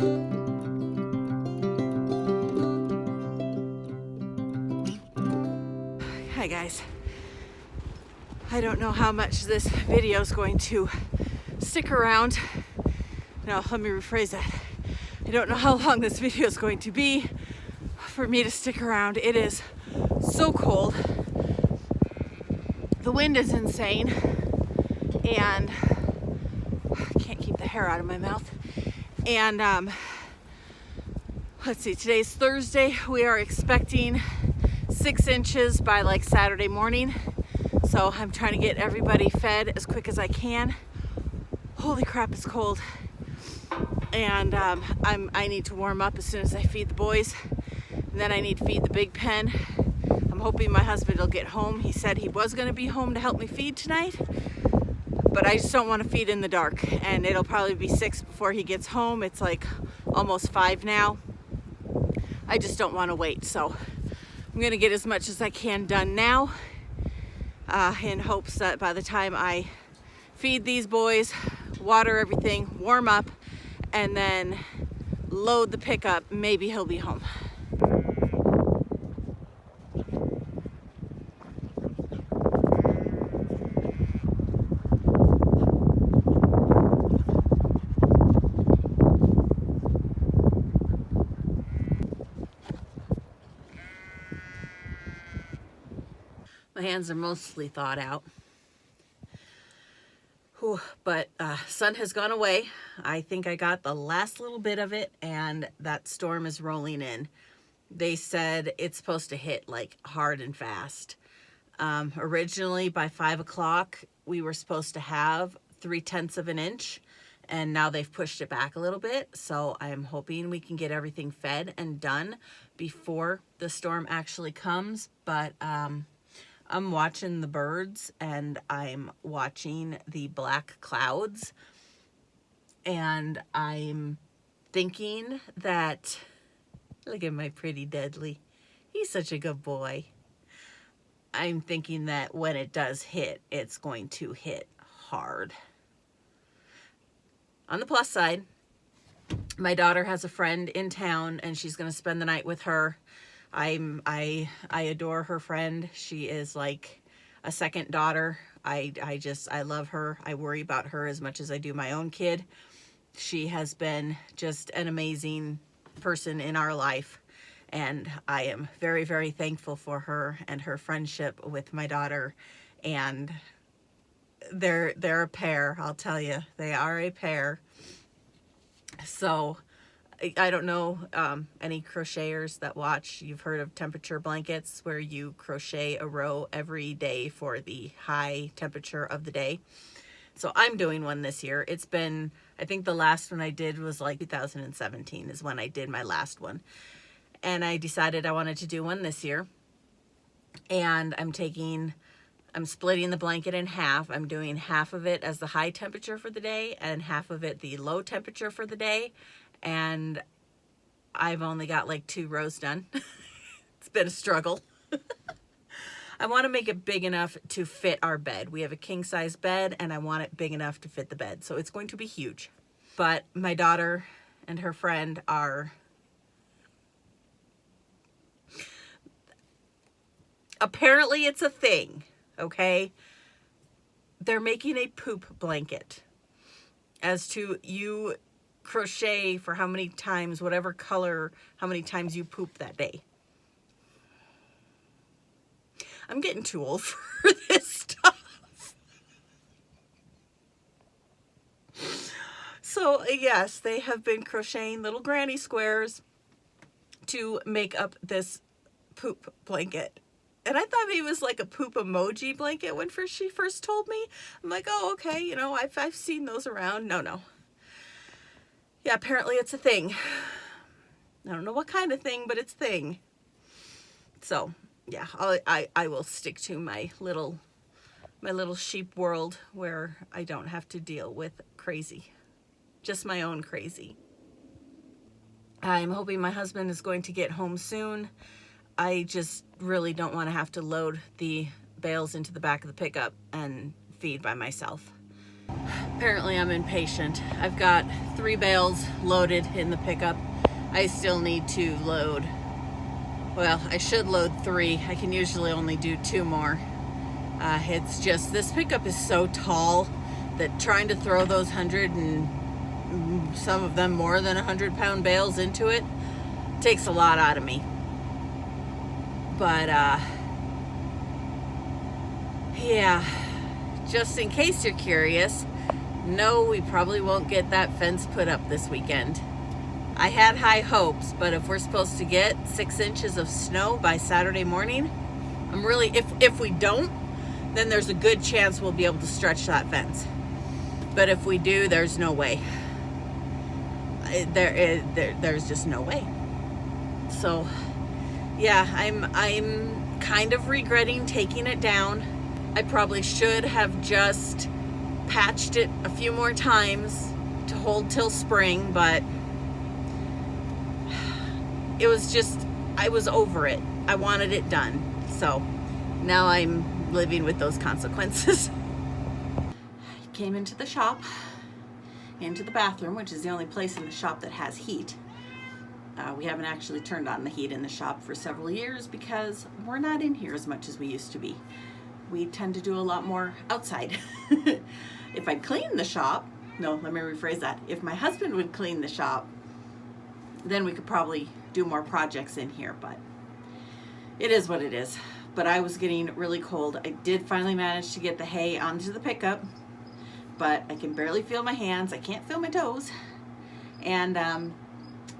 Hi guys. I don't know how much this video is going to stick around. No, let me rephrase that. I don't know how long this video is going to be for me to stick around. It is so cold. The wind is insane, and I can't keep the hair out of my mouth. And let's see, today's Thursday. We are expecting 6 inches by like Saturday morning. So I'm trying to get everybody fed as quick as I can. Holy crap, it's cold. And I need to warm up as soon as I feed the boys. And then I need to feed the big pen. I'm hoping my husband will get home. He said he was going to be home to help me feed tonight. But I just don't want to feed in the dark. And it'll probably be 6 before he gets home. It's like almost 5 now. I just don't want to wait. So I'm going to get as much as I can done now. In hopes that by the time I feed these boys, water everything, warm up, and then load the pickup, maybe he'll be home. My hands are mostly thawed out. Whew, but sun has gone away. I think I got the last little bit of it, and that storm is rolling in. They said it's supposed to hit like hard and fast. Originally by 5 o'clock, we were supposed to have 3/10 of an inch, and now they've pushed it back a little bit. So I'm hoping we can get everything fed and done before the storm actually comes. But I'm watching the birds, and I'm watching the black clouds, and I'm thinking that, look at my pretty Dudley. He's such a good boy. I'm thinking that when it does hit, it's going to hit hard. On the plus side, my daughter has a friend in town, and she's going to spend the night with her. I adore her friend. She is like a second daughter. I love her. I worry about her as much as I do my own kid. She has been just an amazing person in our life, and I am very, very thankful for her and her friendship with my daughter. And they're a pair, I'll tell you. They are a pair. So I don't know any crocheters that watch. You've heard of temperature blankets, where you crochet a row every day for the high temperature of the day. So I'm doing one this year. It's been, I think the last one I did was like 2017 is when I did my last one. And I decided I wanted to do one this year. And I'm splitting the blanket in half. I'm doing half of it as the high temperature for the day and half of it the low temperature for the day. And I've only got like 2 rows done. It's been a struggle. I want to make it big enough to fit our bed. We have a king size bed, and I want it big enough to fit the bed. So it's going to be huge. But my daughter and her friend are apparently it's a thing, okay? They're making a poop blanket. As to you crochet for how many times, whatever color, how many times you poop that day. I'm getting too old for this stuff. So yes, they have been crocheting little granny squares to make up this poop blanket. And I thought it was like a poop emoji blanket when she first told me. I'm like, oh, okay, you know, I've seen those around. No. Yeah, apparently it's a thing. I don't know what kind of thing, but it's a thing. So, yeah, I will stick to my little sheep world where I don't have to deal with crazy. Just my own crazy. I'm hoping my husband is going to get home soon. I just really don't want to have to load the bales into the back of the pickup and feed by myself. Apparently I'm impatient. I've got 3 bales loaded in the pickup. I still need to load, well, I should load 3. I can usually only do 2 more. It's just, this pickup is so tall that trying to throw those 100 and some of them more than 100-pound bales into it takes a lot out of me. But yeah, just in case you're curious, no, we probably won't get that fence put up this weekend. I had high hopes, but if we're supposed to get 6 inches of snow by Saturday morning, I'm really, if we don't, then there's a good chance we'll be able to stretch that fence. But if we do, there's no way. There's just no way. So yeah, I'm kind of regretting taking it down. I probably should have just patched it a few more times to hold till spring, but it was just, I was over it. I wanted it done. So now I'm living with those consequences. I came into the shop, into the bathroom, which is the only place in the shop that has heat. We haven't actually turned on the heat in the shop for several years because we're not in here as much as we used to be. We tend to do a lot more outside. If I'd clean the shop, no, let me rephrase that. If my husband would clean the shop, then we could probably do more projects in here, but it is what it is. But I was getting really cold. I did finally manage to get the hay onto the pickup, but I can barely feel my hands. I can't feel my toes. And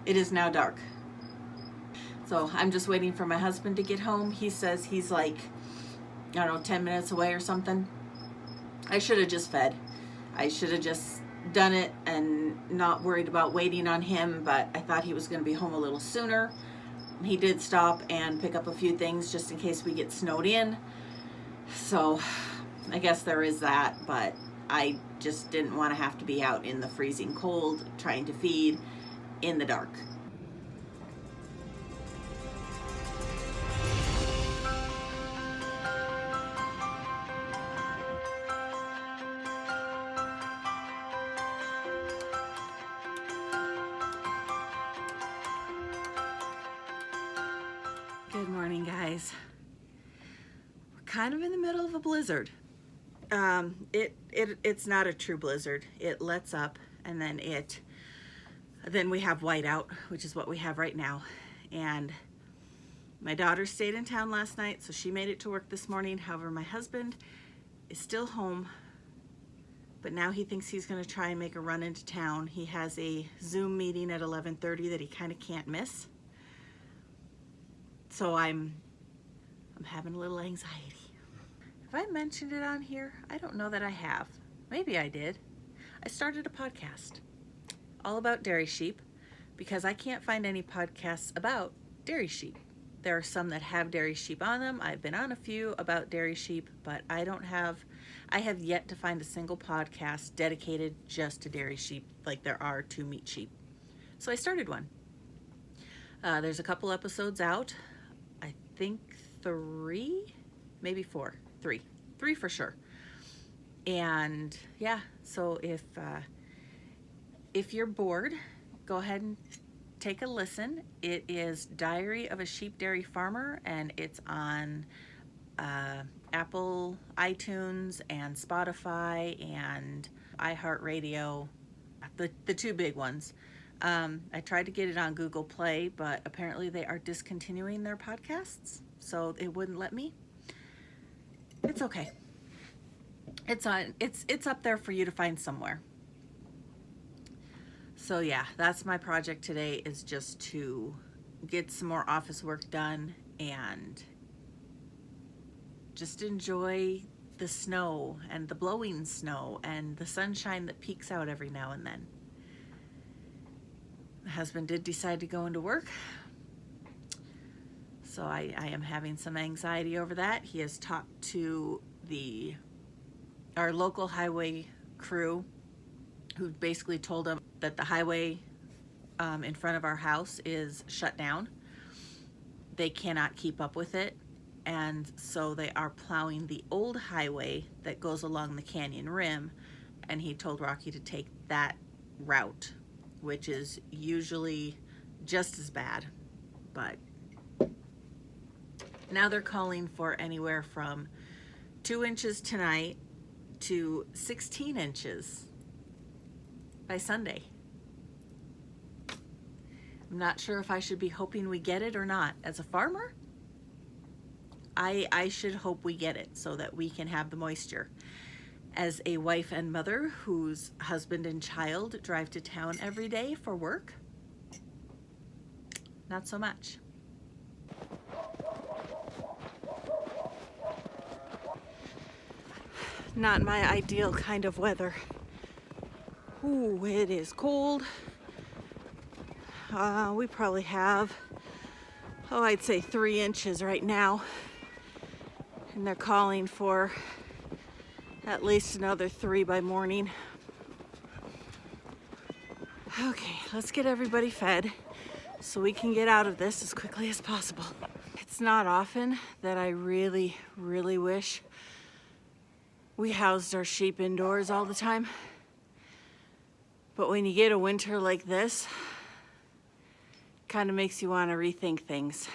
it is now dark. So I'm just waiting for my husband to get home. He says he's like, I don't know, 10 minutes away or something. I should have just fed. I should have just done it and not worried about waiting on him, but I thought he was going to be home a little sooner. He did stop and pick up a few things just in case we get snowed in. So I guess there is that, but I just didn't want to have to be out in the freezing cold trying to feed in the dark. Good morning, guys. We're kind of in the middle of a blizzard. It's not a true blizzard. It lets up and then we have whiteout, which is what we have right now. And my daughter stayed in town last night, so she made it to work this morning. However, my husband is still home, but now he thinks he's going to try and make a run into town. He has a Zoom meeting at 11:30 that he kind of can't miss. So I'm having a little anxiety. Have I mentioned it on here? I don't know that I have. Maybe I did. I started a podcast all about dairy sheep because I can't find any podcasts about dairy sheep. There are some that have dairy sheep on them. I've been on a few about dairy sheep, but I have yet to find a single podcast dedicated just to dairy sheep like there are to meat sheep. So I started one. There's a couple episodes out. I think 3, maybe 4. 3 for sure. And yeah, so if you're bored, go ahead and take a listen. It is Diary of a Sheep Dairy Farmer, and it's on Apple, iTunes, and Spotify, and iHeartRadio, the 2 big ones. I tried to get it on Google Play, but apparently they are discontinuing their podcasts, so it wouldn't let me. It's okay. It's up there for you to find somewhere. So yeah, that's my project today, is just to get some more office work done and just enjoy the snow and the blowing snow and the sunshine that peeks out every now and then. My husband did decide to go into work, so I am having some anxiety over that. He has talked to our local highway crew, who basically told him that the highway in front of our house is shut down. They cannot keep up with it, and so they are plowing the old highway that goes along the canyon rim and he told Rocky to take that route, which is usually just as bad. But now they're calling for anywhere from 2 inches tonight to 16 inches by Sunday. I'm not sure if I should be hoping we get it or not. As a farmer, I should hope we get it so that we can have the moisture. As a wife and mother whose husband and child drive to town every day for work, not so much. Not my ideal kind of weather. Ooh, it is cold. We probably have, I'd say 3 inches right now. And they're calling for at least another 3 by morning. Okay, let's get everybody fed so we can get out of this as quickly as possible. It's not often that I really, really wish we housed our sheep indoors all the time. But when you get a winter like this, it kind of makes you want to rethink things.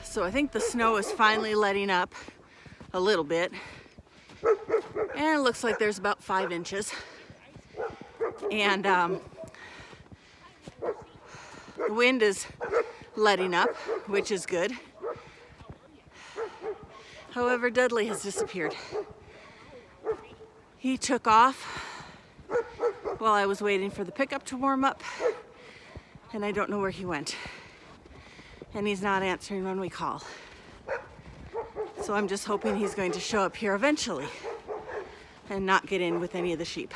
So I think the snow is finally letting up a little bit. And it looks like there's about 5 inches. And the wind is letting up, which is good. However, Dudley has disappeared. He took off while I was waiting for the pickup to warm up, and I don't know where he went. And he's not answering when we call. So I'm just hoping he's going to show up here eventually and not get in with any of the sheep.